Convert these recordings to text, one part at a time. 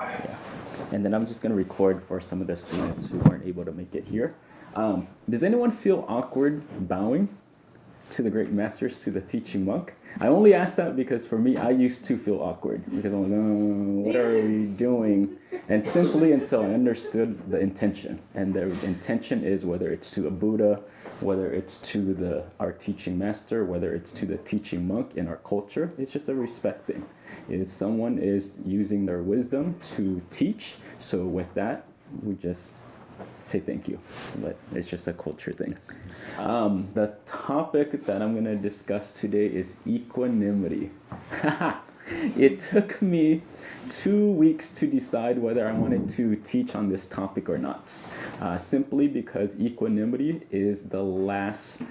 Yeah. And then I'm just going to record for some of the students who weren't able to make it here. Does anyone feel awkward bowing to the great masters, to the teaching monk? I only ask that because for me, I used to feel awkward because I'm like, oh, what are we doing? And simply until I understood the intention. And the intention is whether it's to a Buddha, whether it's to our teaching master, whether it's to the teaching monk in our culture, it's just a respect thing. Is someone is using their wisdom to teach. So with that, we just say thank you, but it's just a culture thing. The topic that I'm going to discuss today is equanimity. It took me 2 weeks to decide whether I wanted to teach on this topic or not, simply because equanimity is the last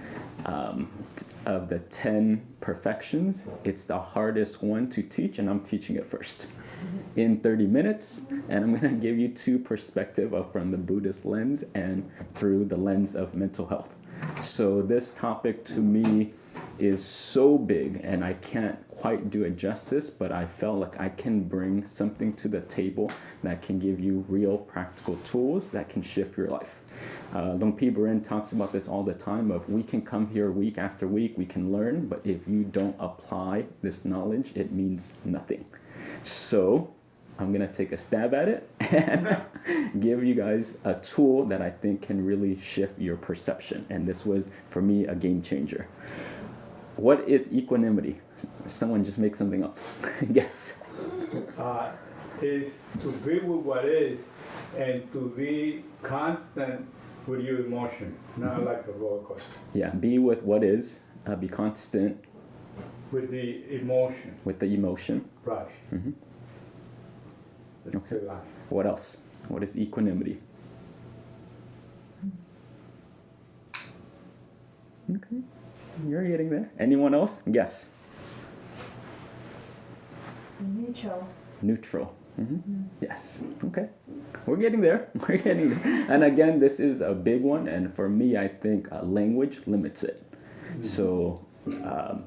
of the 10 perfections. It's the hardest one to teach, and I'm teaching it first in 30 minutes, and I'm going to give you two perspectives from the Buddhist lens and through the lens of mental health. So this topic to me is so big, and I can't quite do it justice, but I felt like I can bring something to the table that can give you real practical tools that can shift your life. Luang Pi Barin talks about this all the time of we can come here week after week, we can learn, but if you don't apply this knowledge, it means nothing. So I'm going to take a stab at it and give you guys a tool that I think can really shift your perception. And this was, for me, a game changer. What is equanimity? Someone just make something up. Guess. Is to be with what is and to be constant with your emotion, not like a roller coaster. Yeah, be with what is, be constant. With the emotion. With the emotion. Right. Mm-hmm. That's okay. the life. What else? What is equanimity? Okay, you're getting there. Anyone else? Guess. Neutral. Neutral. Mm-hmm. Mm-hmm. Yes. Okay. We're getting there. We're getting there. And again, this is a big one. And for me, I think language limits it. Mm-hmm. So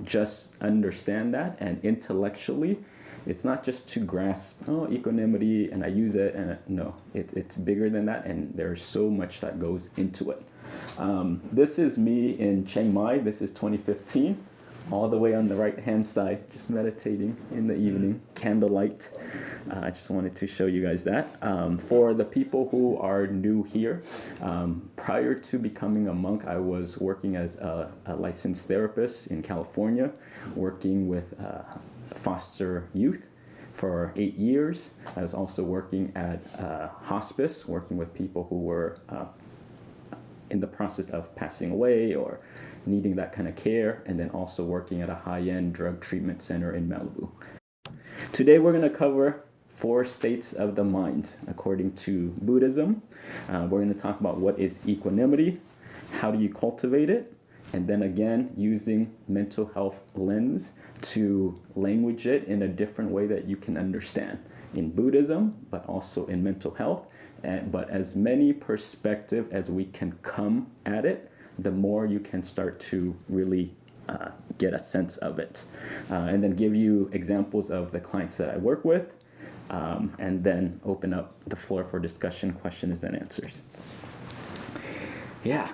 just understand that. And intellectually, it's not just to grasp, equanimity, and I use it. And no, it's bigger than that. And there's so much that goes into it. This is me in Chiang Mai. This is 2015. All the way on the right-hand side, just meditating in the evening, candlelight. I just wanted to show you guys that. For the people who are new here, prior to becoming a monk, I was working as a licensed therapist in California, working with foster youth for 8 years. I was also working at hospice, working with people who were in the process of passing away or needing that kind of care, and then also working at a high-end drug treatment center in Malibu. Today we're going to cover 4 states of the mind according to Buddhism. We're going to talk about what is equanimity, how do you cultivate it, and then again using mental health lens to language it in a different way that you can understand in Buddhism, but also in mental health, but as many perspectives as we can come at it, the more you can start to really get a sense of it. And then give you examples of the clients that I work with, and then open up the floor for discussion, questions, and answers. Yeah.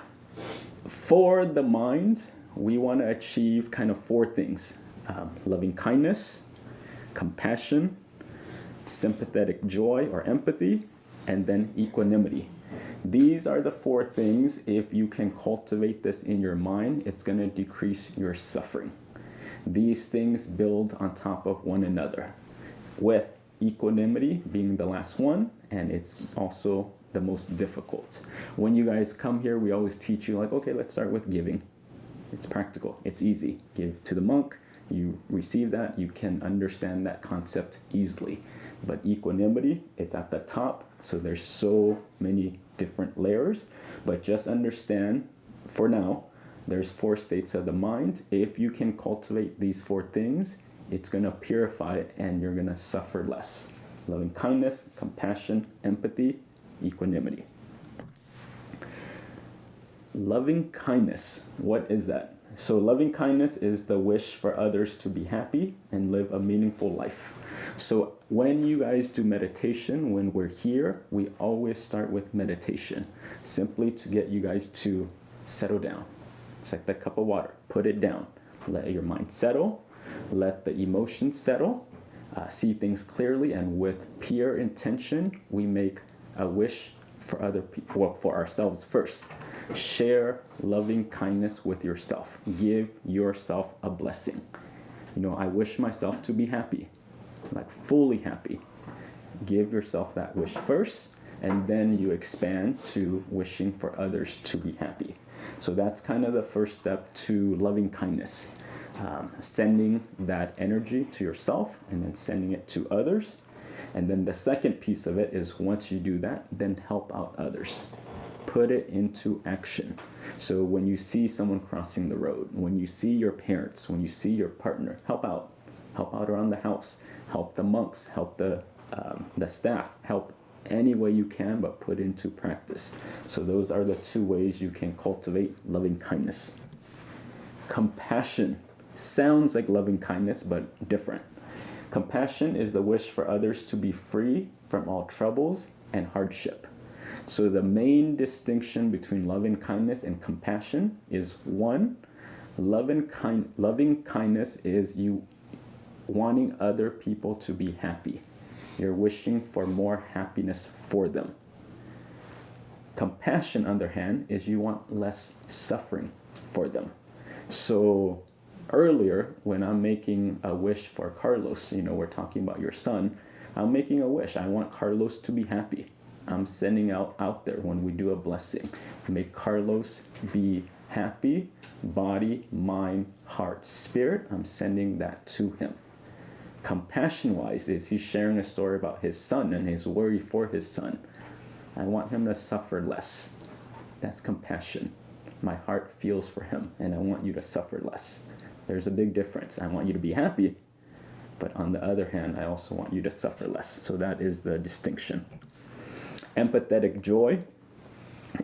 For the mind, we want to achieve kind of 4 things. Loving kindness, compassion, sympathetic joy or empathy, and then equanimity. These are the 4 things. If you can cultivate this in your mind, it's going to decrease your suffering. These things build on top of one another, with equanimity being the last one, and it's also the most difficult. When you guys come here, we always teach you like, okay, let's start with giving. It's practical. It's easy. Give to the monk. You receive that. You can understand that concept easily. But equanimity, it's at the top. So there's so many different layers. But just understand, for now, there's 4 states of the mind. If you can cultivate these 4 things, it's going to purify it and you're going to suffer less. Loving kindness, compassion, empathy, equanimity. Loving kindness, what is that? So loving kindness is the wish for others to be happy and live a meaningful life. So when you guys do meditation, when we're here, we always start with meditation, simply to get you guys to settle down. It's like that cup of water. Put it down. Let your mind settle. Let the emotions settle. See things clearly, and with pure intention, we make a wish for other people, well, for ourselves first. Share loving kindness with yourself. Give yourself a blessing. I wish myself to be happy, like fully happy. Give yourself that wish first, and then you expand to wishing for others to be happy. So that's kind of the first step to loving kindness. Sending that energy to yourself and then sending it to others. And then the second piece of it is, once you do that, then help out others. Put it into action. So when you see someone crossing the road, when you see your parents, when you see your partner, help out. Help out around the house. Help the monks. Help the staff. Help any way you can, but put into practice. So those are the two ways you can cultivate loving kindness. Compassion sounds like loving kindness, but different. Compassion is the wish for others to be free from all troubles and hardship. So the main distinction between loving kindness and compassion is, one, loving kindness is you wanting other people to be happy. You're wishing for more happiness for them. Compassion, on the other hand, is you want less suffering for them. So earlier, when I'm making a wish for Carlos, we're talking about your son, I'm making a wish. I want Carlos to be happy. I'm sending out there when we do a blessing. Make Carlos be happy, body, mind, heart, spirit. I'm sending that to him. Compassion-wise is he's sharing a story about his son and his worry for his son. I want him to suffer less. That's compassion. My heart feels for him, and I want you to suffer less. There's a big difference. I want you to be happy, but on the other hand, I also want you to suffer less. So that is the distinction. Empathetic joy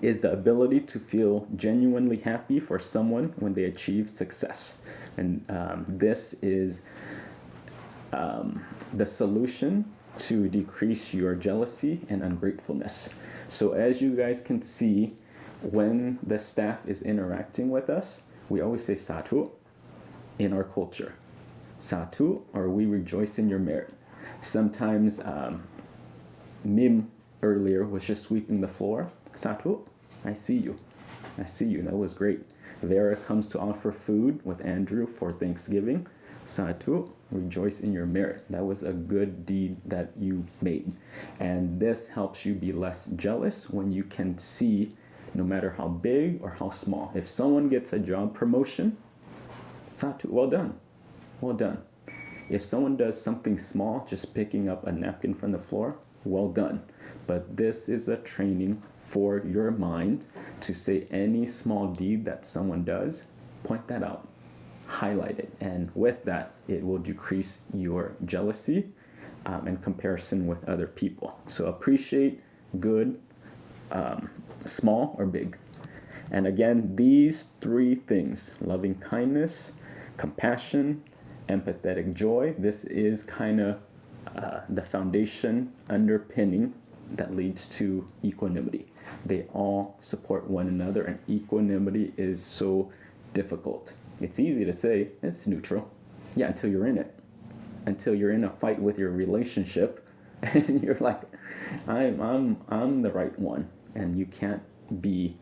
is the ability to feel genuinely happy for someone when they achieve success. And this is the solution to decrease your jealousy and ungratefulness. So as you guys can see, when the staff is interacting with us, we always say Satu in our culture. Satu, or we rejoice in your merit. Sometimes Mim earlier was just sweeping the floor. Satu, I see you. I see you. That was great. Vera comes to offer food with Andrew for Thanksgiving. Satu, rejoice in your merit. That was a good deed that you made. And this helps you be less jealous when you can see, no matter how big or how small. If someone gets a job promotion, Satu, well done. Well done. If someone does something small, just picking up a napkin from the floor, well done. But this is a training for your mind to say any small deed that someone does, point that out, highlight it. And with that, it will decrease your jealousy and comparison with other people. So appreciate good, small or big. And again, these three things, loving kindness, compassion, empathetic joy, this is kind of the foundation underpinning that leads to equanimity. They all support one another, and equanimity is so difficult. It's easy to say it's neutral. Yeah, until you're in it. Until you're in a fight with your relationship and you're like, I'm the right one, and you can't be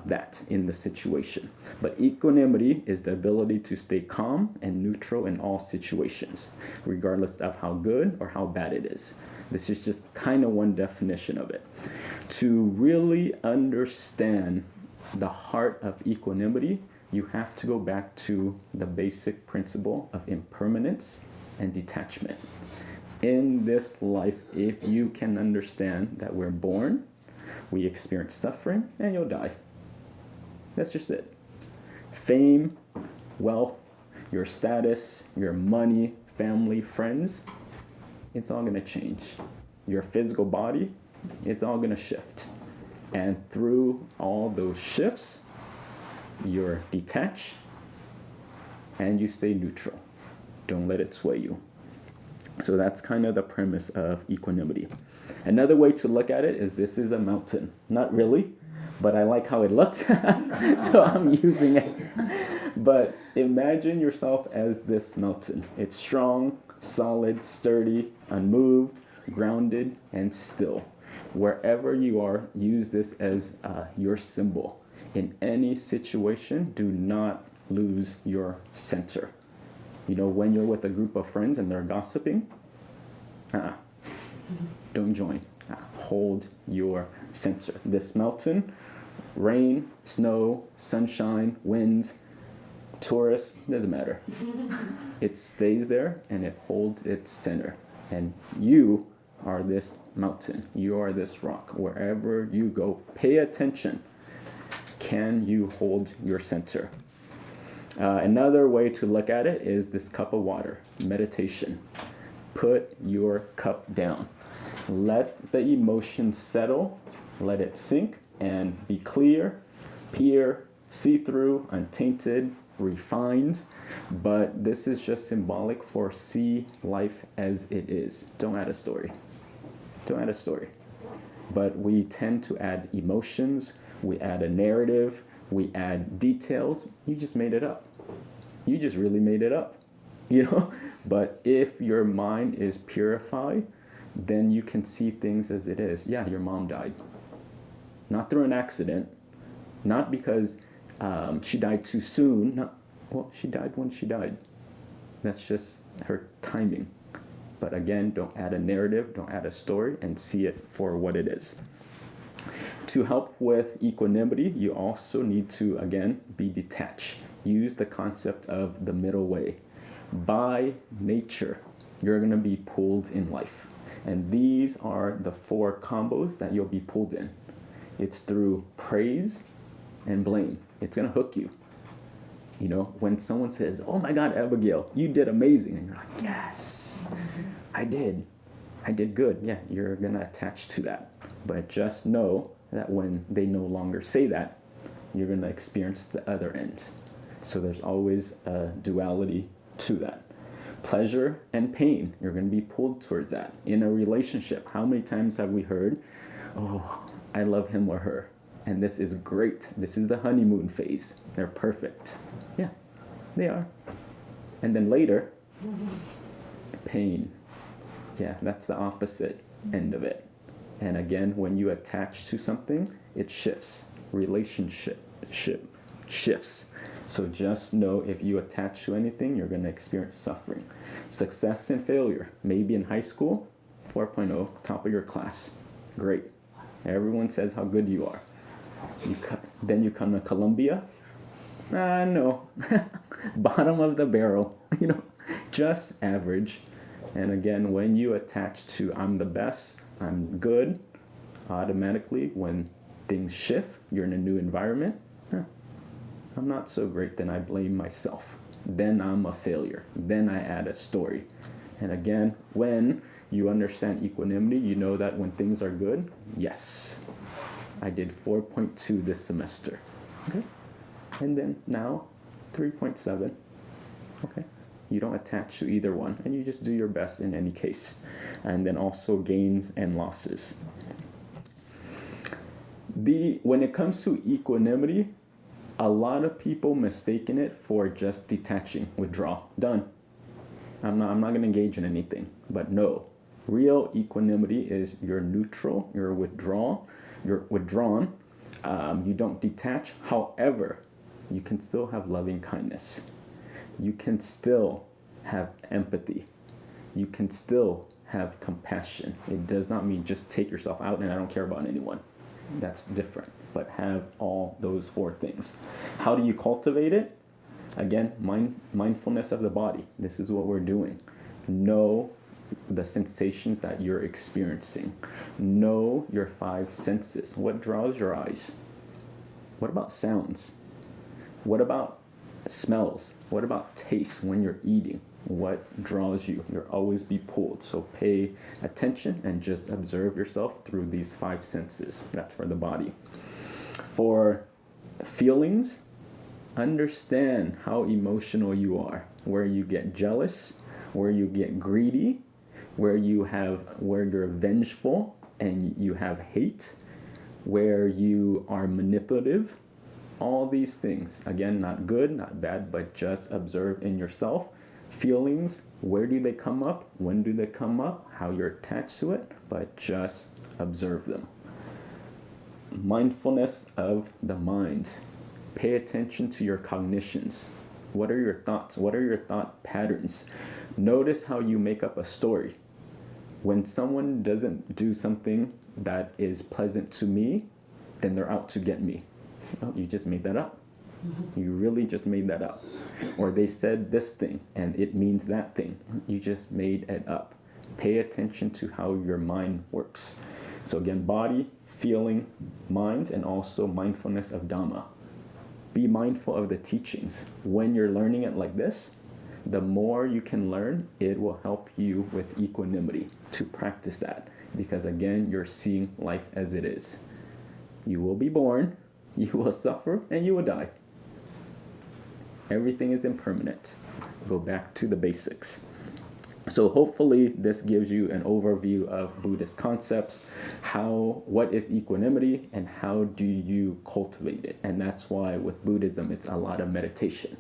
that in the situation. But equanimity is the ability to stay calm and neutral in all situations, regardless of how good or how bad it is. This is just kind of one definition of it. To really understand the heart of equanimity, you have to go back to the basic principle of impermanence and detachment. In this life, if you can understand that we're born, we experience suffering, and you'll die. That's just it. Fame, wealth, your status, your money, family, friends, it's all going to change. Your physical body, it's all going to shift. And through all those shifts, you're detached and you stay neutral. Don't let it sway you. So that's kind of the premise of equanimity. Another way to look at it is this is a mountain. Not really, but I like how it looks, so I'm using it. But imagine yourself as this mountain. It's strong, solid, sturdy, unmoved, grounded, and still. Wherever you are, use this as your symbol. In any situation, do not lose your center. You know, when you're with a group of friends and they're gossiping, don't join. Hold your center. This mountain, rain, snow, sunshine, winds, tourists, doesn't matter. It stays there and it holds its center. And you are this mountain. You are this rock. Wherever you go, pay attention. Can you hold your center? Another way to look at it is this cup of water, meditation. Put your cup down. Let the emotions settle, let it sink, and be clear, pure, see-through, untainted, refined. But this is just symbolic for see life as it is. Don't add a story. Don't add a story. But we tend to add emotions, we add a narrative, we add details. You just made it up. You just really made it up, you know? But if your mind is purified, then you can see things as it is. Yeah, your mom died. Not through an accident, not because she died too soon. She died when she died. That's just her timing. But again, don't add a narrative, don't add a story, and see it for what it is. To help with equanimity, you also need to, again, be detached. Use the concept of the middle way. By nature, you're going to be pulled in life. And these are the 4 combos that you'll be pulled in. It's through praise and blame. It's going to hook you. You know, when someone says, "Oh my God, Abigail, you did amazing." And you're like, "Yes, I did. I did good." Yeah, you're going to attach to that. But just know that when they no longer say that, you're going to experience the other end. So there's always a duality to that. Pleasure and pain, you're going to be pulled towards that. In a relationship, how many times have we heard, "Oh, I love him or her, and this is great. This is the honeymoon phase. They're perfect." Yeah, they are. And then later, pain. Yeah, that's the opposite end of it. And again, when you attach to something, it shifts. Relationship shifts. So just know if you attach to anything, you're going to experience suffering. Success and failure. Maybe in high school, 4.0, top of your class. Great. Everyone says how good you are. Then you come to Columbia. No. Bottom of the barrel. You know, just average. And again, when you attach to "I'm the best, I'm good," automatically when things shift, you're in a new environment. I'm not so great, then I blame myself. Then I'm a failure. Then I add a story. And again, when you understand equanimity, you know that when things are good, yes, I did 4.2 this semester. Okay? And then now, 3.7. Okay? You don't attach to either one, and you just do your best in any case. And then also gains and losses. When it comes to equanimity, a lot of people mistaken it for just detaching, withdraw, done. I'm not going to engage in anything. But no, real equanimity is you're neutral, you're withdrawn. You don't detach. However, you can still have loving kindness. You can still have empathy. You can still have compassion. It does not mean just take yourself out and I don't care about anyone. That's different. But have all those 4 things. How do you cultivate it? Again, mindfulness of the body. This is what we're doing. Know the sensations that you're experiencing. Know your 5 senses. What draws your eyes? What about sounds? What about smells? What about taste when you're eating? What draws you? You'll always be pulled. So pay attention and just observe yourself through these 5 senses. That's for the body. For feelings, Understand how emotional you are, where you get jealous, where you get greedy, where you're vengeful and you have hate, where you are manipulative. All these things, again, not good, not bad, but just observe in yourself. Feelings, where do they come up? When do they come up? How you're attached to it, but just observe them. Mindfulness of the mind. Pay attention to your cognitions. What are your thoughts? What are your thought patterns? Notice how you make up a story. When someone doesn't do something that is pleasant to me, then they're out to get me. Oh, you just made that up. You really just made that up. Or they said this thing and it means that thing. You just made it up. Pay attention to how your mind works. So again, body, feeling, mind, and also mindfulness of Dhamma. Be mindful of the teachings. When you're learning it like this, the more you can learn, it will help you with equanimity to practice that. Because again, you're seeing life as it is. You will be born, you will suffer, and you will die. Everything is impermanent. Go back to the basics. So hopefully this gives you an overview of Buddhist concepts, what is equanimity and how do you cultivate it. And that's why with Buddhism, it's a lot of meditation.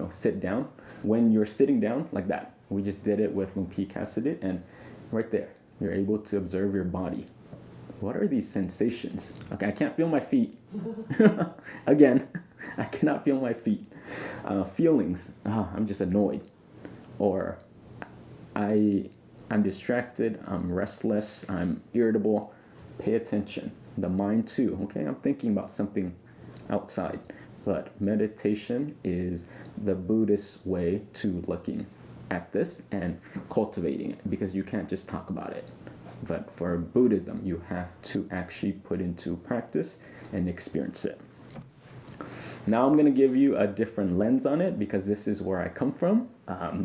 Sit down. When you're sitting down like that, we just did it with Lumpy Cassidy, and right there, you're able to observe your body. What are these sensations? Okay, I can't feel my feet. Again, I cannot feel my feet. Feelings, I'm just annoyed. Or I'm distracted, I'm restless, I'm irritable. Pay attention. The mind too, okay? I'm thinking about something outside. But meditation is the Buddhist way to looking at this and cultivating it, because you can't just talk about it. But for Buddhism, you have to actually put into practice and experience it. Now I'm going to give you a different lens on it, because this is where I come from.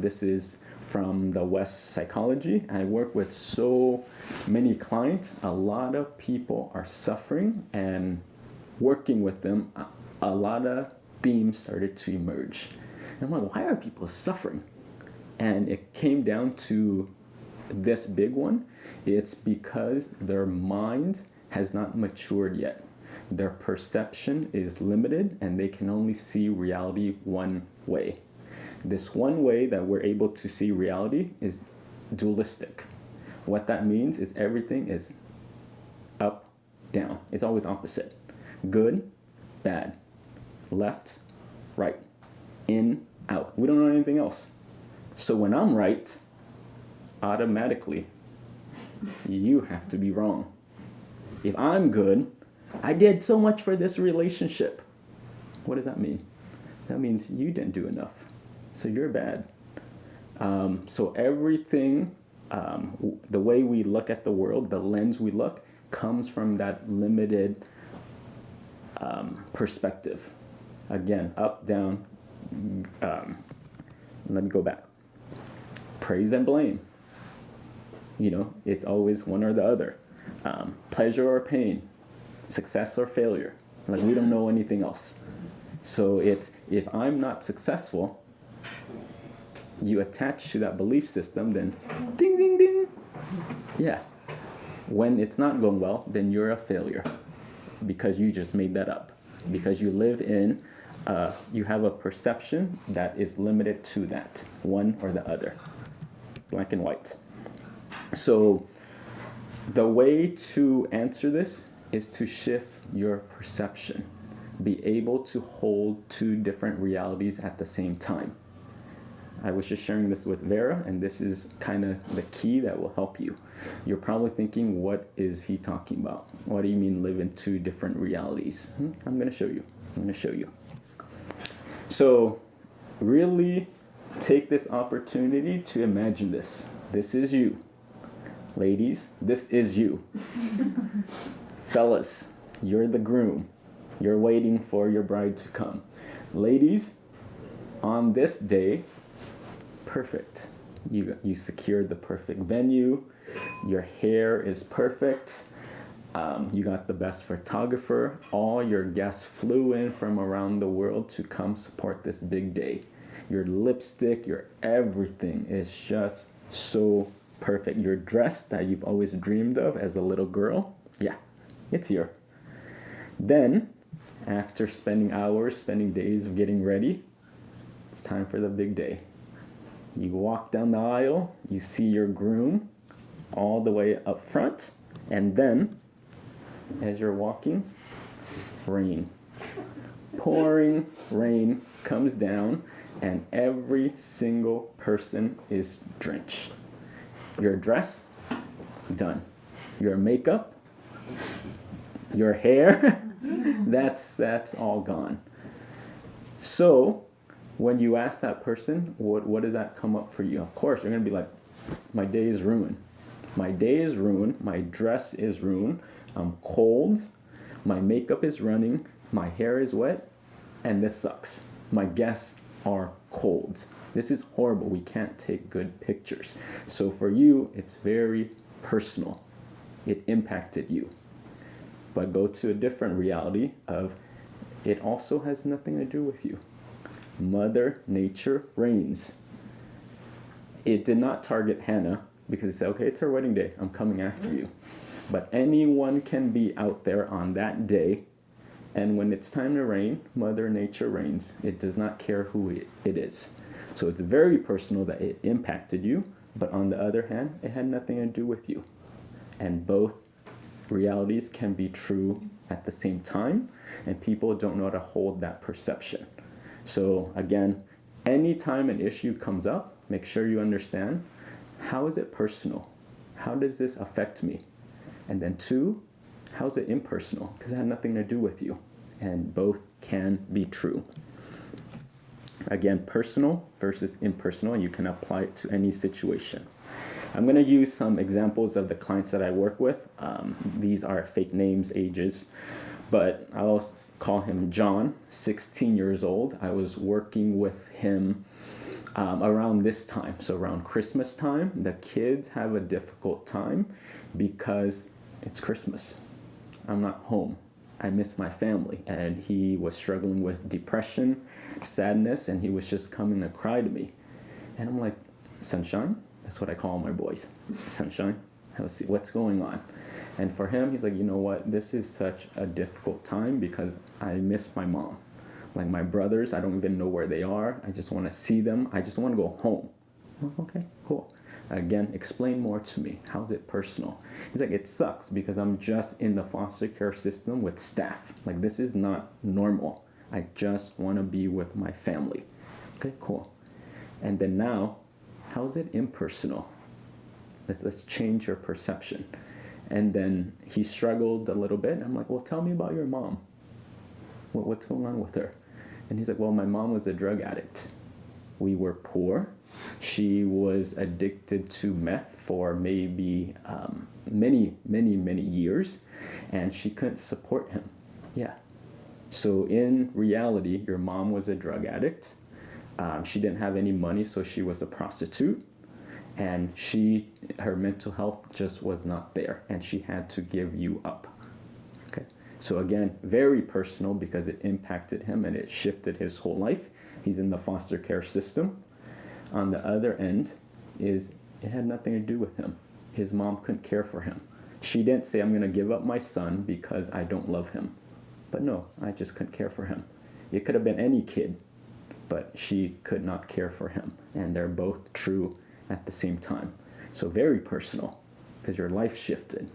This is from the West psychology. I work with so many clients. A lot of people are suffering, and working with them, a lot of themes started to emerge. And I'm like, why are people suffering? And it came down to this big one. It's because their mind has not matured yet. Their perception is limited, and they can only see reality one way. This one way that we're able to see reality is dualistic. What that means is everything is up, down. It's always opposite. Good, bad. Left, right. In, out. We don't know anything else. So when I'm right, automatically, you have to be wrong. If I'm good, I did so much for this relationship. What does that mean? That means you didn't do enough. So you're bad. So everything, the way we look at the world, the lens we look, comes from that limited perspective. Again, up, down. Let me go back. Praise and blame. It's always one or the other. Pleasure or pain. Success or failure. Like, we don't know anything else. So it's, if I'm not successful, you attach to that belief system, then ding, ding, ding. Yeah. When it's not going well, then you're a failure, because you just made that up. Because you live in, you have a perception that is limited to that, one or the other. Black and white. So the way to answer this is to shift your perception. Be able to hold two different realities at the same time. I was just sharing this with Vera, and this is kind of the key that will help you. You're probably thinking, what is he talking about? What do you mean live in two different realities? I'm going to show you. So really take this opportunity to imagine this. This is you. Ladies, this is you. Fellas, you're the groom. You're waiting for your bride to come. Ladies, on this day, perfect. You secured the perfect venue. Your hair is perfect. You got the best photographer. All your guests flew in from around the world to come support this big day. Your lipstick, your everything is just so perfect. Your dress that you've always dreamed of as a little girl, yeah, it's here. Then, after spending hours, spending days of getting ready, it's time for the big day. You walk down the aisle, you see your groom all the way up front, and then, as you're walking, rain. Pouring rain comes down, and every single person is drenched. Your dress, done. Your makeup, your hair, that's all gone. So, when you ask that person, what does that come up for you? Of course, you're going to be like, my day is ruined. My day is ruined. My dress is ruined. I'm cold. My makeup is running. My hair is wet. And this sucks. My guests are cold. This is horrible. We can't take good pictures. So for you, it's very personal. It impacted you. But go to a different reality of it also has nothing to do with you. Mother Nature reigns. It did not target Hannah because it said, okay, it's her wedding day. I'm coming after you. But anyone can be out there on that day. And when it's time to reign, Mother Nature reigns. It does not care who it is. So it's very personal that it impacted you. But on the other hand, it had nothing to do with you. And both realities can be true at the same time. And people don't know how to hold that perception. So again, anytime an issue comes up, make sure you understand, how is it personal? How does this affect me? And then 2, how is it impersonal? Because it had nothing to do with you. And both can be true. Again, personal versus impersonal, and you can apply it to any situation. I'm going to use some examples of the clients that I work with. These are fake names, ages. But I'll call him John, 16 years old. I was working with him around this time, so around Christmas time. The kids have a difficult time because it's Christmas. I'm not home. I miss my family. And he was struggling with depression, sadness, and he was just coming to cry to me. And I'm like, Sunshine? That's what I call my boys. Sunshine? Let's see what's going on. And for him, he's like, you know what? This is such a difficult time because I miss my mom. Like my brothers, I don't even know where they are. I just want to see them. I just want to go home. Okay, cool. Again, explain more to me. How's it personal? He's like, it sucks because I'm just in the foster care system with staff. Like this is not normal. I just want to be with my family. Okay, cool. And then now, how's it impersonal? Let's change your perception. And then he struggled a little bit. And I'm like, well, tell me about your mom. What's going on with her? And he's like, well, my mom was a drug addict. We were poor. She was addicted to meth for maybe many years. And she couldn't support him. Yeah. So in reality, your mom was a drug addict. She didn't have any money, so she was a prostitute. And her mental health just was not there, and she had to give you up. Okay. So again, very personal because it impacted him and it shifted his whole life. He's in the foster care system. On the other end is it had nothing to do with him. His mom couldn't care for him. She didn't say, I'm going to give up my son because I don't love him. But no, I just couldn't care for him. It could have been any kid, but she could not care for him. And they're both true at the same time. So very personal because your life shifted,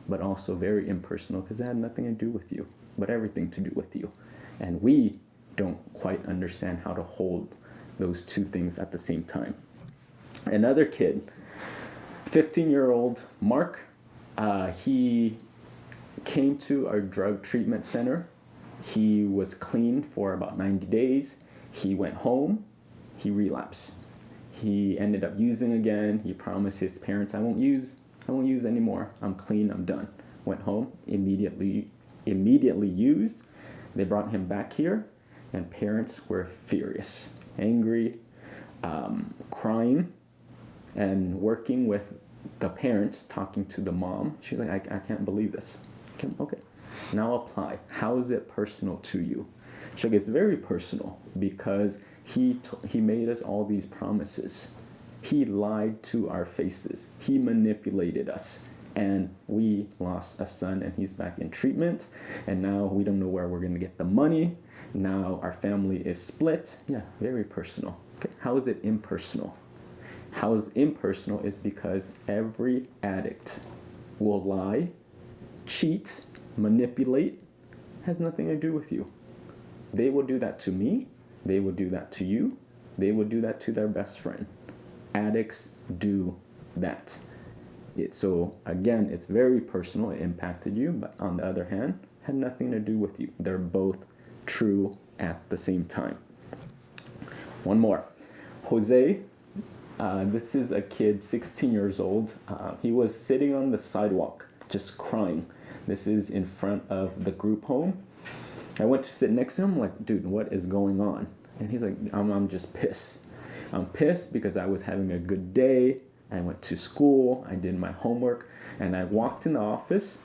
but also very impersonal because it had nothing to do with you, but everything to do with you. And we don't quite understand how to hold those two things at the same time. Another kid, 15-year-old Mark, he came to our drug treatment center. He was clean for about 90 days. He went home. He relapsed. He ended up using again. He promised his parents, I won't use anymore. I'm clean, I'm done. Went home, immediately used. They brought him back here, and parents were furious, angry, crying, and working with the parents, talking to the mom. She's like, I can't believe this. Okay. Now apply. How is it personal to you? Shug, it's very personal because he made us all these promises. He lied to our faces. He manipulated us. And we lost a son and he's back in treatment. And now we don't know where we're going to get the money. Now our family is split. Yeah, very personal. Okay. How is it impersonal? How is impersonal is because every addict will lie, cheat, manipulate, has nothing to do with you. They will do that to me. They will do that to you. They will do that to their best friend. Addicts do that. So again, it's very personal. It impacted you, but on the other hand, had nothing to do with you. They're both true at the same time. One more. Jose, this is a kid, 16 years old. He was sitting on the sidewalk, just crying. This is in front of the group home. I went to sit next to him, like, dude, what is going on? And he's like, I'm just pissed. I'm pissed because I was having a good day. I went to school, I did my homework, and I walked in the office,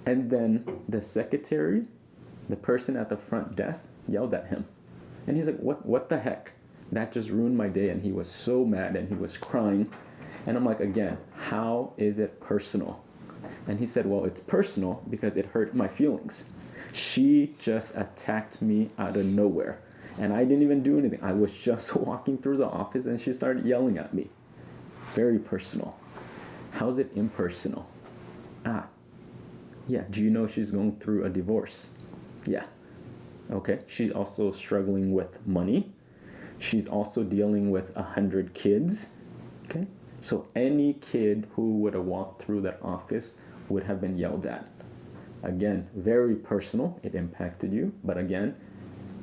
and then the secretary, the person at the front desk, yelled at him. And he's like, what the heck? That just ruined my day. And he was so mad and he was crying. And I'm like, again, how is it personal? And he said, well, it's personal because it hurt my feelings. She just attacked me out of nowhere. And I didn't even do anything. I was just walking through the office and she started yelling at me. Very personal. How's it impersonal? Yeah, do you know she's going through a divorce? Yeah. Okay, she's also struggling with money. She's also dealing with 100 kids. Okay, so any kid who would have walked through that office would have been yelled at. Again, very personal. It impacted you, but again,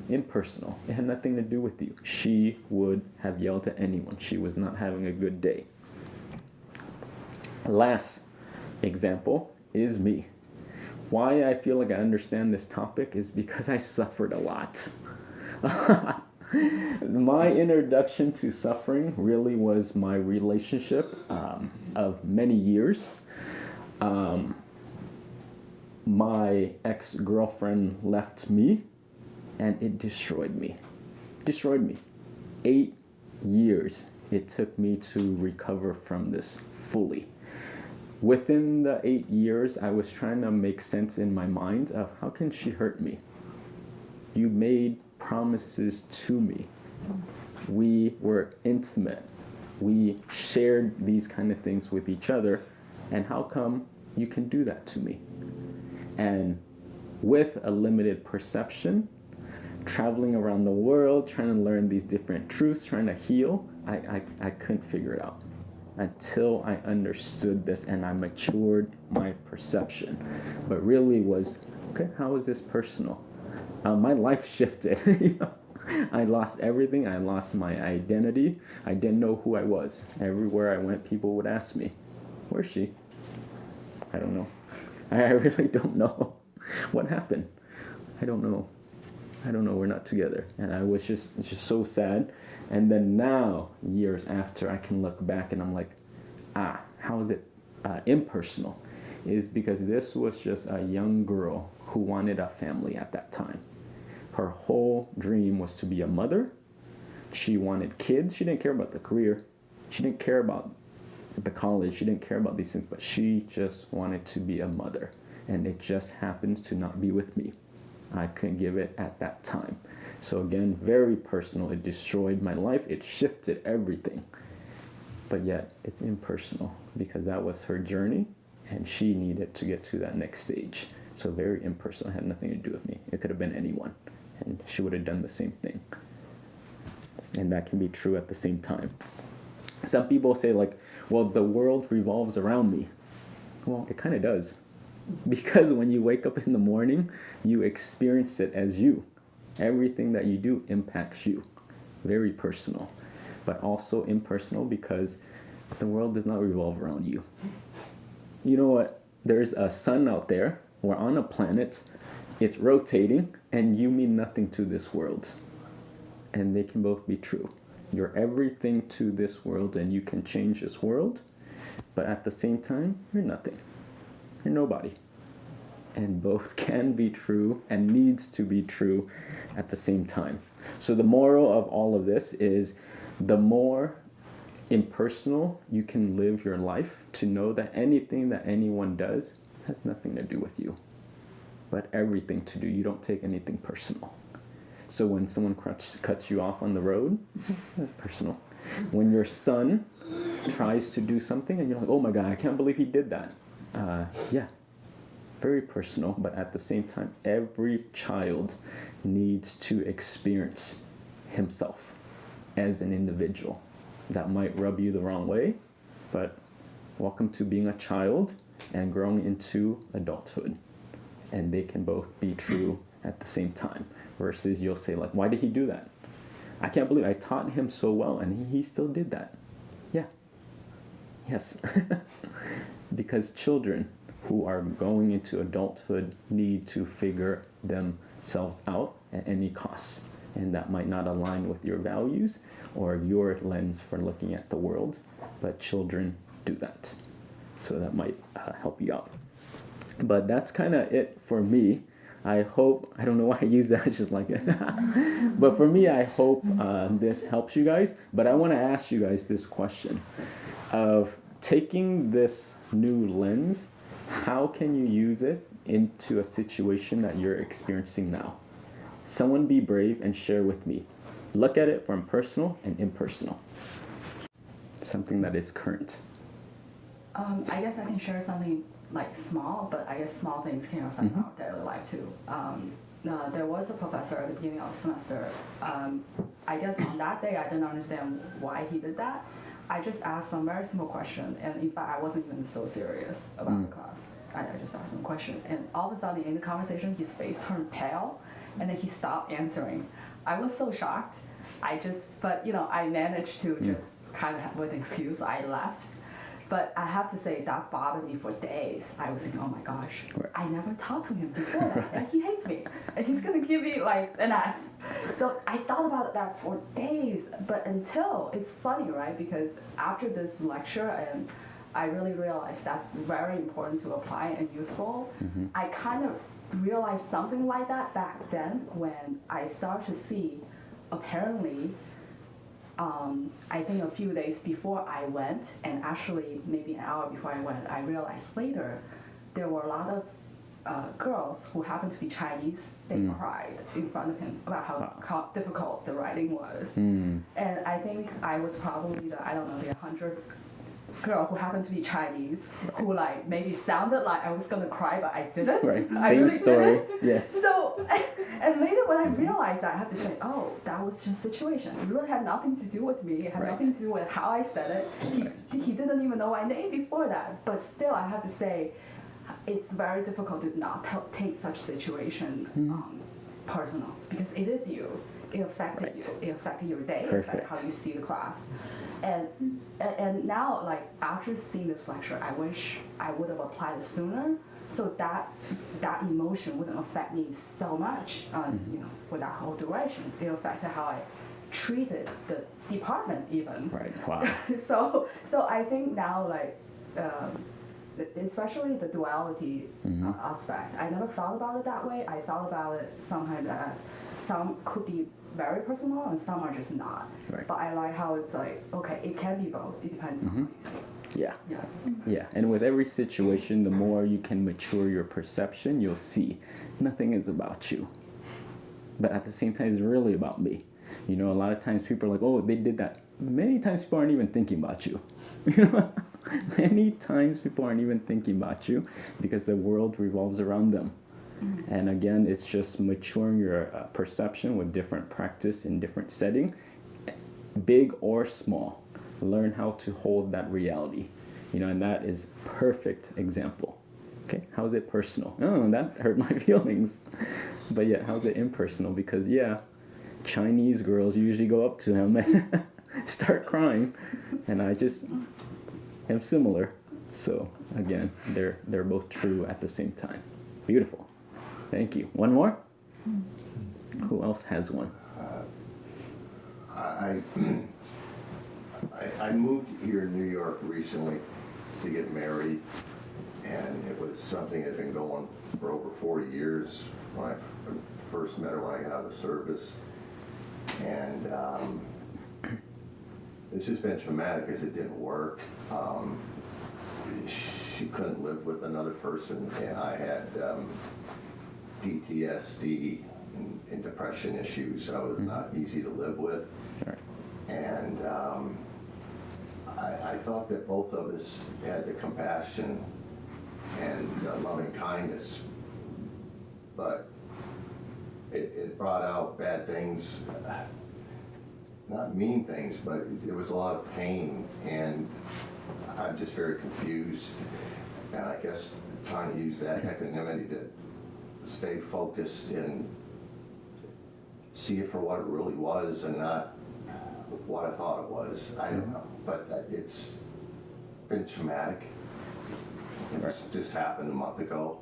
impersonal. It had nothing to do with you. She would have yelled at anyone. She was not having a good day. Last example is me. Why I feel like I understand this topic is because I suffered a lot. My introduction to suffering really was my relationship of many years. My ex-girlfriend left me and it destroyed me. 8 years it took me to recover from this fully. Within the 8 years, I was trying to make sense in my mind of how can she hurt me? You made promises to me. We were intimate. We shared these kind of things with each other. And how come you can do that to me? And with a limited perception, traveling around the world, trying to learn these different truths, trying to heal, I couldn't figure it out until I understood this and I matured my perception. But really was, okay, how is this personal? My life shifted. I lost everything. I lost my identity. I didn't know who I was. Everywhere I went, people would ask me, where's she? I don't know. I really don't know. What happened? I don't know. We're not together. And I was just so sad. And then now, years after, I can look back and I'm like, how is it impersonal? Is because this was just a young girl who wanted a family at that time. Her whole dream was to be a mother. She wanted kids. She didn't care about the career. She didn't care about the college. She didn't care about these things, but she just wanted to be a mother. And it just happens to not be with me. I couldn't give it at that time. So again, very personal. It destroyed my life. It shifted everything. But yet, it's impersonal because that was her journey and she needed to get to that next stage. So very impersonal. It had nothing to do with me. It could have been anyone. And she would have done the same thing. And that can be true at the same time. Some people say like, well, the world revolves around me. Well, it kind of does. Because when you wake up in the morning, you experience it as you. Everything that you do impacts you. Very personal. But also impersonal because the world does not revolve around you. You know what? There's a sun out there. We're on a planet. It's rotating, and you mean nothing to this world. And they can both be true. You're everything to this world, and you can change this world. But at the same time, you're nothing. You're nobody. and both can be true and needs to be true at the same time. So the moral of all of this is the more impersonal you can live your life, to know that anything that anyone does has nothing to do with you, but everything to do. You don't take anything personal. So when someone cuts you off on the road, personal. When your son tries to do something and you're like, oh my God, I can't believe he did that. Yeah, very personal, but at the same time, every child needs to experience himself as an individual. That might rub you the wrong way, but welcome to being a child and growing into adulthood. And they can both be true at the same time. Versus you'll say, like, why did he do that? I can't believe I taught him so well and he still did that. Yeah. Yes. Because children who are going into adulthood need to figure themselves out at any cost. And that might not align with your values or your lens for looking at the world, but children do that. So that might help you out. But that's kind of it for me. I hope, I don't know why I use that, just like it. But for me, I hope this helps you guys. But I want to ask you guys this question of taking this new lens, how can you use it into a situation that you're experiencing now? Someone be brave and share with me. Look at it from personal and impersonal. Something that is current. I guess I can share something like small, but I guess small things can affect our daily life too. There was a professor at the beginning of the semester. I guess on that day I didn't understand why he did that. I just asked some very simple question, and in fact I wasn't even so serious about the class. I just asked him a question, and all of a sudden in the conversation his face turned pale, and then he stopped answering. I was so shocked. But I managed to just kind of with an excuse, I left. But I have to say that bothered me for days. I was thinking, oh my gosh, I never talked to him before that, and he hates me, and he's gonna give me like an F. So I thought about that for days, but until, it's funny, right? Because after this lecture, and I really realized that's very important to apply and useful. I kind of realized something like that back then when I started to see, apparently, I think a few days before I went, and actually maybe an hour before I went, I realized later there were a lot of girls who happened to be Chinese. They cried in front of him about how difficult the writing was. And I think I was probably the 100th girl who happened to be Chinese, who like maybe sounded like I was gonna cry, but I didn't. Right, I same really story. didn't. Yes. So, and later when I realized that, I have to say, oh, that was just a situation. It really had nothing to do with me. It had nothing to do with how I said it. He didn't even know my name before that. But still, I have to say, it's very difficult to not take such situation personal, because it is you. It affected you. It affected your day. It affected how you see the class. And now, like, after seeing this lecture, I wish I would have applied it sooner, so that emotion wouldn't affect me so much, for that whole duration. It affected how I treated the department even. Right. Wow. So I think now, like, especially the duality aspect, I never thought about it that way. I thought about it sometimes as some could be very personal and some are just not. Right. But I like how it's like, okay, it can be both. It depends on how you see it. Yeah. And with every situation, the more you can mature your perception, you'll see nothing is about you. But at the same time, it's really about me. A lot of times people are like, oh, they did that. Many times people aren't even thinking about you. Many times people aren't even thinking about you because the world revolves around them. And again, it's just maturing your perception with different practice in different setting, big or small. Learn how to hold that reality, and that is perfect example. Okay, how is it personal? Oh, that hurt my feelings. But yeah, how's it impersonal? Because Chinese girls usually go up to him and start crying, and I just am similar. So again, they're both true at the same time. Beautiful. Thank you. One more? Who else has one? I moved here in New York recently to get married, and it was was something that had been going for over 40 years when I first met her when I got out of the service. And it's just been traumatic because it didn't work. She couldn't live with another person, and I had PTSD and depression issues, so I was not easy to live with. Right. And I thought that both of us had the compassion and the loving kindness, but it brought out bad things, not mean things, but there was a lot of pain, and I'm just very confused. And I guess trying to use that equanimity to stay focused and see it for what it really was and not what I thought it was. I don't know, but it's been traumatic. It's just happened a month ago,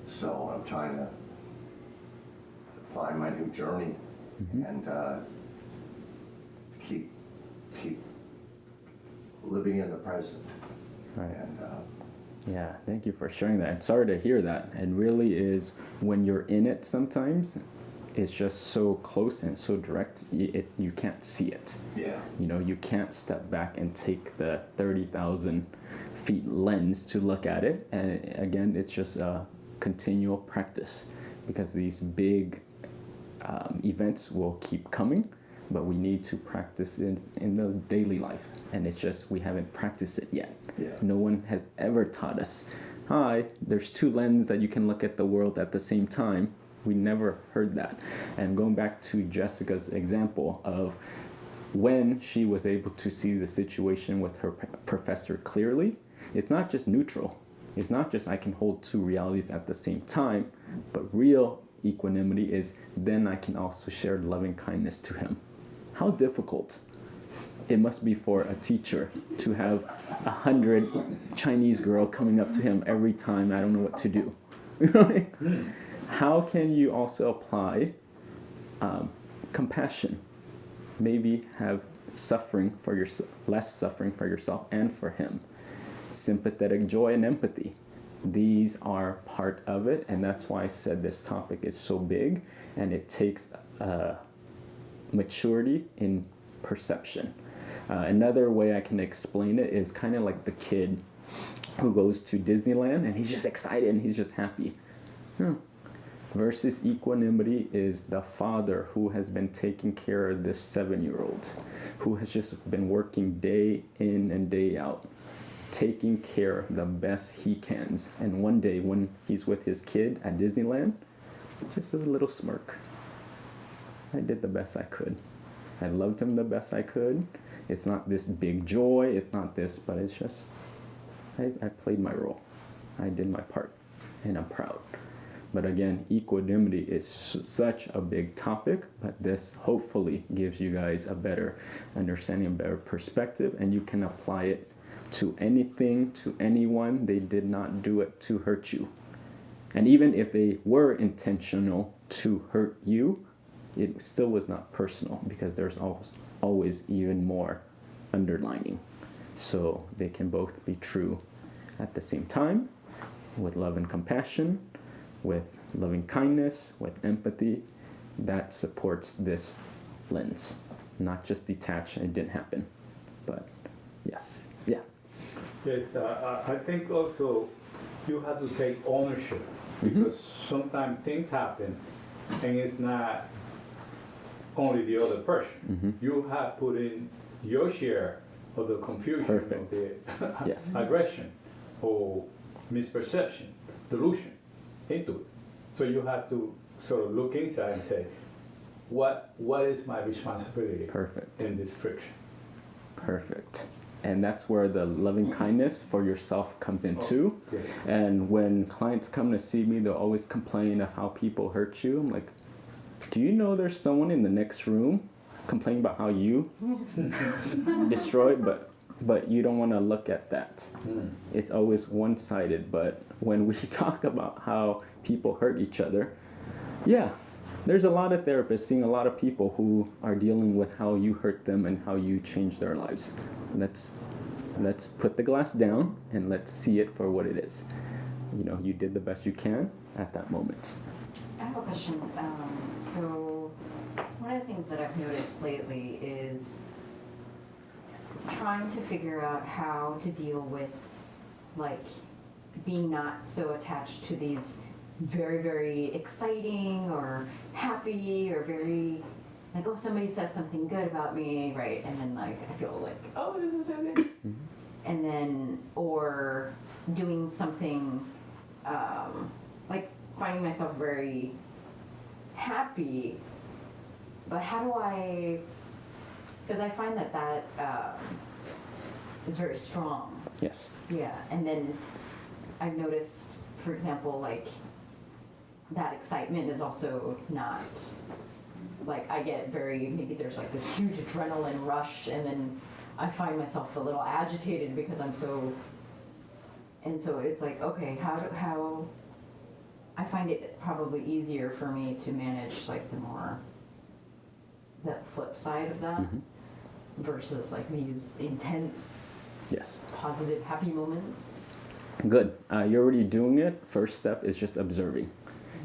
so I'm trying to find my new journey and keep living in the present. Right. And Yeah, thank you for sharing that. And sorry to hear that. It really is, when you're in it sometimes, it's just so close and so direct, you can't see it. yeah, You know, you can't step back and take the 30,000 feet lens to look at it. And again, it's just a continual practice, because these big events will keep coming, but we need to practice it in the daily life. And it's just, we haven't practiced it yet. Yeah. No one has ever taught us, hi, there's two lenses that you can look at the world at the same time. We never heard that. And going back to Jessica's example of when she was able to see the situation with her professor clearly, it's not just neutral. It's not just I can hold two realities at the same time, but real equanimity is then I can also share loving kindness to him. How difficult it must be for a teacher to have 100 Chinese girl coming up to him every time I don't know what to do. How can you also apply compassion? Maybe have suffering for yourself, less suffering for yourself and for him. Sympathetic joy and empathy. These are part of it, and that's why I said this topic is so big, and it takes maturity in perception. Another way I can explain it is kind of like the kid who goes to Disneyland and he's just excited and he's just happy. Versus equanimity is the father who has been taking care of this 7-year-old, who has just been working day in and day out, taking care the best he can. And one day when he's with his kid at Disneyland, just a little smirk. I did the best I could. I loved him the best I could. It's not this big joy, it's not this, but it's just, I played my role. I did my part, and I'm proud. But again, equanimity is such a big topic, but this hopefully gives you guys a better understanding, a better perspective, and you can apply it to anything, to anyone. They did not do it to hurt you. And even if they were intentional to hurt you, it still was not personal, because there's always even more underlining. So they can both be true at the same time, with love and compassion, with loving kindness, with empathy. That supports this lens. Not just detach, it didn't happen. But yes, yeah. Yes, I think also you have to take ownership, because sometimes things happen and it's not only the other person. You have put in your share of the confusion, Perfect. of the Yes. aggression or misperception, delusion into it. So you have to sort of look inside and say, what is my responsibility Perfect. in this friction? Perfect. And that's where the loving kindness for yourself comes in too. Yes. And when clients come to see me, they'll always complain of how people hurt you. I'm like, do you know there's someone in the next room complaining about how you destroyed, but you don't want to look at that. It's always one-sided. But when we talk about how people hurt each other, yeah, there's a lot of therapists seeing a lot of people who are dealing with how you hurt them and how you change their lives. Let's put the glass down and let's see it for what it is. you did the best you can at that moment. I have a question. So one of the things that I've noticed lately is trying to figure out how to deal with, like, being not so attached to these very, very exciting or happy or very, like, oh, somebody says something good about me, right? And then, like, I feel like, oh, this is so good. Mm-hmm. And then, or doing something, like finding myself very happy, but how do I, because I find that is very strong. Yes. Yeah, and then I've noticed, for example, like, that excitement is also not, like, I get very, maybe there's like this huge adrenaline rush, and then I find myself a little agitated because I'm so, and so it's like, okay, how, I find it probably easier for me to manage, like, the flip side of that, versus, like, these intense, Yes. positive, happy moments. Good. You're already doing it. First step is just observing.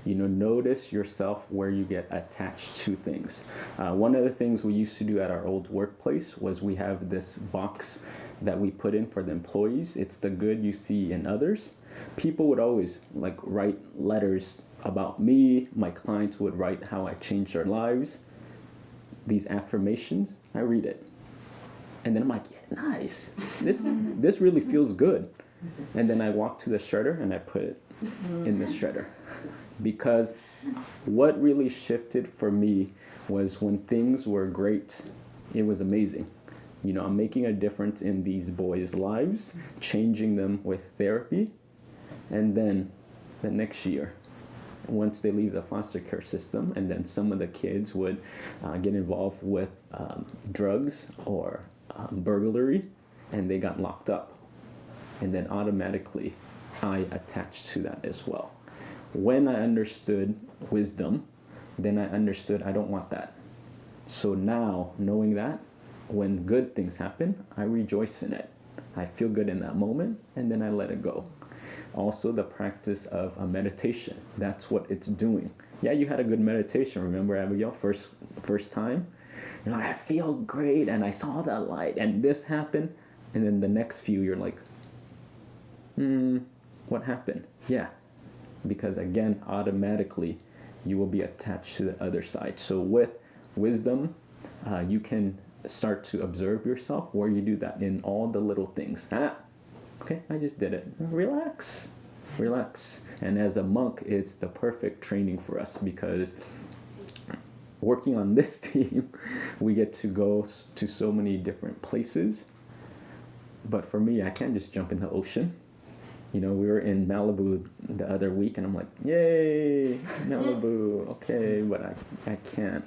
Notice yourself where you get attached to things. One of the things we used to do at our old workplace was we have this box that we put in for the employees. It's the good you see in others. People would always, like, write letters about me. My clients would write how I changed their lives. These affirmations, I read it. And then I'm like, yeah, nice. This really feels good. And then I walk to the shredder and I put it in the shredder. Because what really shifted for me was when things were great, it was amazing. I'm making a difference in these boys' lives, changing them with therapy. And then the next year, once they leave the foster care system, and then some of the kids would get involved with drugs or burglary, and they got locked up. And then automatically, I attached to that as well. When I understood wisdom, then I understood I don't want that. So now, knowing that, when good things happen, I rejoice in it. I feel good in that moment, and then I let it go. Also, the practice of a meditation. That's what it's doing. Yeah, you had a good meditation. Remember, Abigail, first time? You're like, I feel great, and I saw that light, and this happened. And then the next few, you're like, what happened? Yeah, because again, automatically, you will be attached to the other side. So with wisdom, you can start to observe yourself where you do that in all the little things. Okay, I just did it. Relax. And as a monk, it's the perfect training for us because working on this team, we get to go to so many different places. But for me, I can't just jump in the ocean. We were in Malibu the other week, and I'm like, yay, Malibu, okay, but I can't,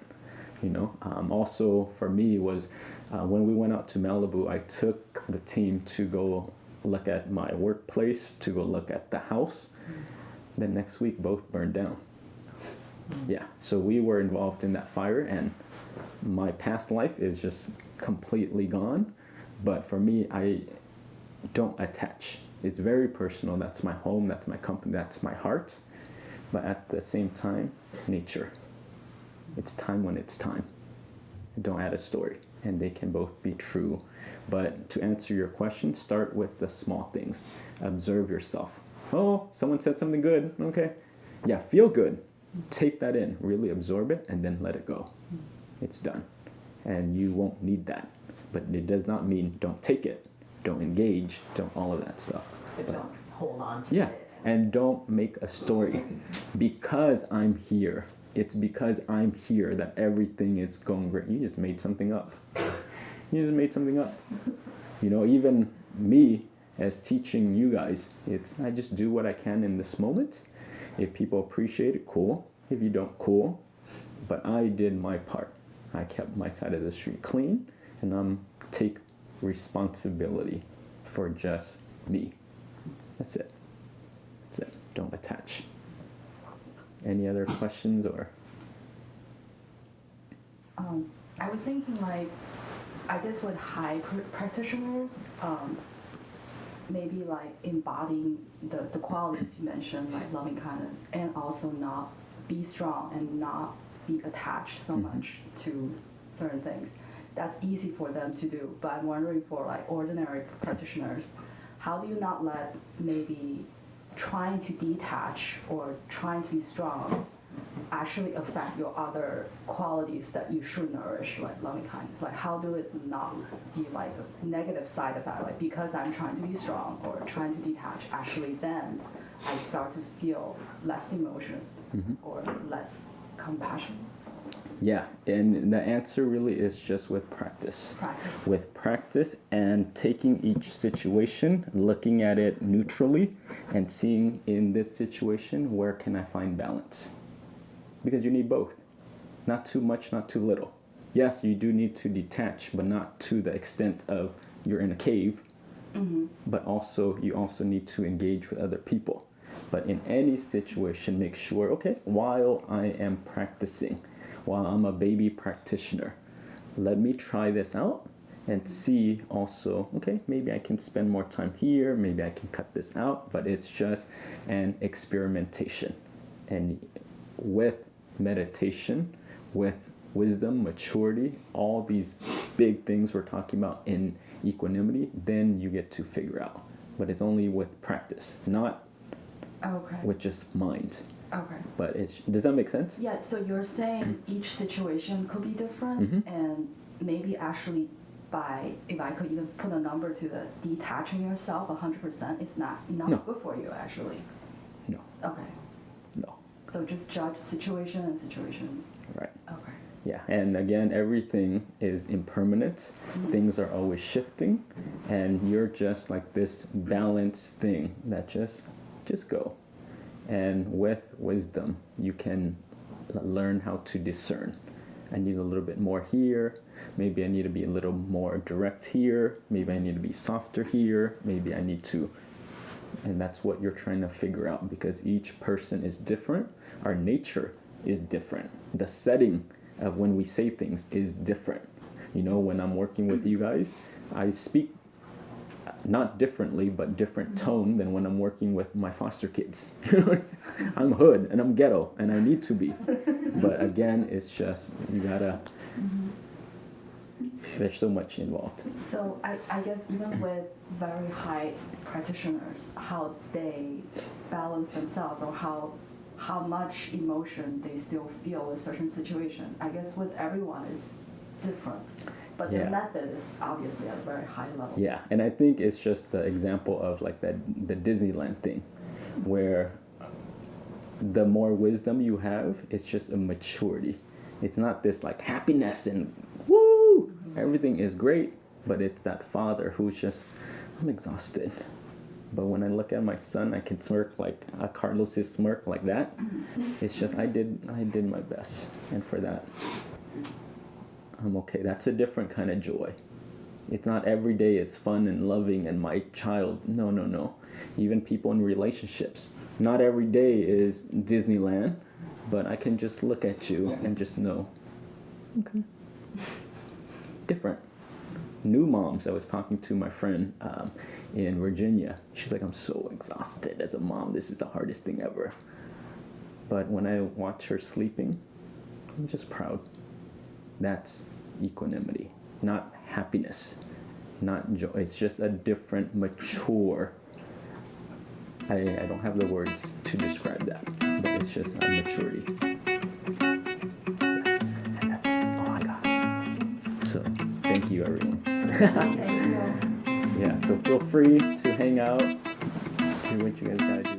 Also, for me, was when we went out to Malibu, I took the team to go look at my workplace, to go look at the house. Then next week, both burned down. Yeah, so we were involved in that fire, and my past life is just completely gone. But for me, I don't attach. It's very personal. That's my home, that's my company, that's my heart. But at the same time, nature. It's time when it's time. Don't add a story. And they can both be true. But to answer your question, start with the small things. Observe yourself. Oh, someone said something good. Okay. Yeah, feel good. Take that in. Really absorb it and then let it go. It's done. And you won't need that. But it does not mean don't take it. Don't engage, don't all of that stuff. But don't hold on to yeah, it. And don't make a story. Because I'm here, it's because I'm here that everything is going great. You just made something up. Even me as teaching you guys, I just do what I can in this moment. If people appreciate it, cool. If you don't, cool. But I did my part. I kept my side of the street clean, and take responsibility for just me. That's it. Don't attach. Any other questions or? I was thinking, like, I guess with high practitioners, maybe like embodying the qualities you mentioned, like loving kindness, and also not be strong and not be attached so much to certain things. That's easy for them to do, but I'm wondering for like ordinary practitioners, how do you not let maybe trying to detach or trying to be strong actually affect your other qualities that you should nourish, like loving kindness? Like, how do it not be like a negative side effect? Like, because I'm trying to be strong or trying to detach, actually then I start to feel less emotion or less compassion. Yeah, and the answer really is just with practice. Practice. With practice and taking each situation, looking at it neutrally, and seeing in this situation, where can I find balance? Because you need both. Not too much, not too little. Yes, you do need to detach, but not to the extent of you're in a cave. But also, you also need to engage with other people. But in any situation, make sure, okay, while I am practicing, while I'm a baby practitioner, let me try this out and see also, okay, maybe I can spend more time here, maybe I can cut this out, but it's just an experimentation. And with meditation, with wisdom, maturity, all these big things we're talking about in equanimity, then you get to figure out. But it's only with practice, not with just mind. Okay. But does that make sense? Yeah, so you're saying each situation could be different, and maybe actually if I could even put a number to the detaching yourself 100%, it's not good for you actually. No. Okay. No. So just judge situation and situation. Right. Okay. Yeah, and again, everything is impermanent. Things are always shifting, and you're just like this balanced thing that just go. And with wisdom, you can learn how to discern. I need a little bit more here. Maybe I need to be a little more direct here. Maybe I need to be softer here. Maybe I need to, and that's what you're trying to figure out, because each person is different. Our nature is different. The setting of when we say things is different. You know, when I'm working with you guys, I speak not differently, but different tone than when I'm working with my foster kids. I'm hood and I'm ghetto and I need to be. But again, it's just, you gotta, there's so much involved. So I guess even with very high practitioners, how they balance themselves or how much emotion they still feel with certain situation, I guess with everyone is different. But the method is obviously at a very high level. Yeah, and I think it's just the example of like the Disneyland thing, where the more wisdom you have, it's just a maturity. It's not this like happiness and woo, everything is great, but it's that father who's just, I'm exhausted. But when I look at my son, I can smirk like Carlos's smirk like that. It's just I did my best, and for that, I'm okay. That's a different kind of joy. It's not every day it's fun and loving and my child. No. Even people in relationships. Not every day is Disneyland, but I can just look at you and just know, okay. Different. New moms. I was talking to my friend in Virginia. She's like, I'm so exhausted as a mom. This is the hardest thing ever. But when I watch her sleeping, I'm just proud. That's equanimity, not happiness, not joy. It's just a different, mature. I don't have the words to describe that, but it's just a maturity. Yes, and that's all I got. So, thank you, everyone. Thank you. Yeah, so feel free to hang out, do what you guys gotta do.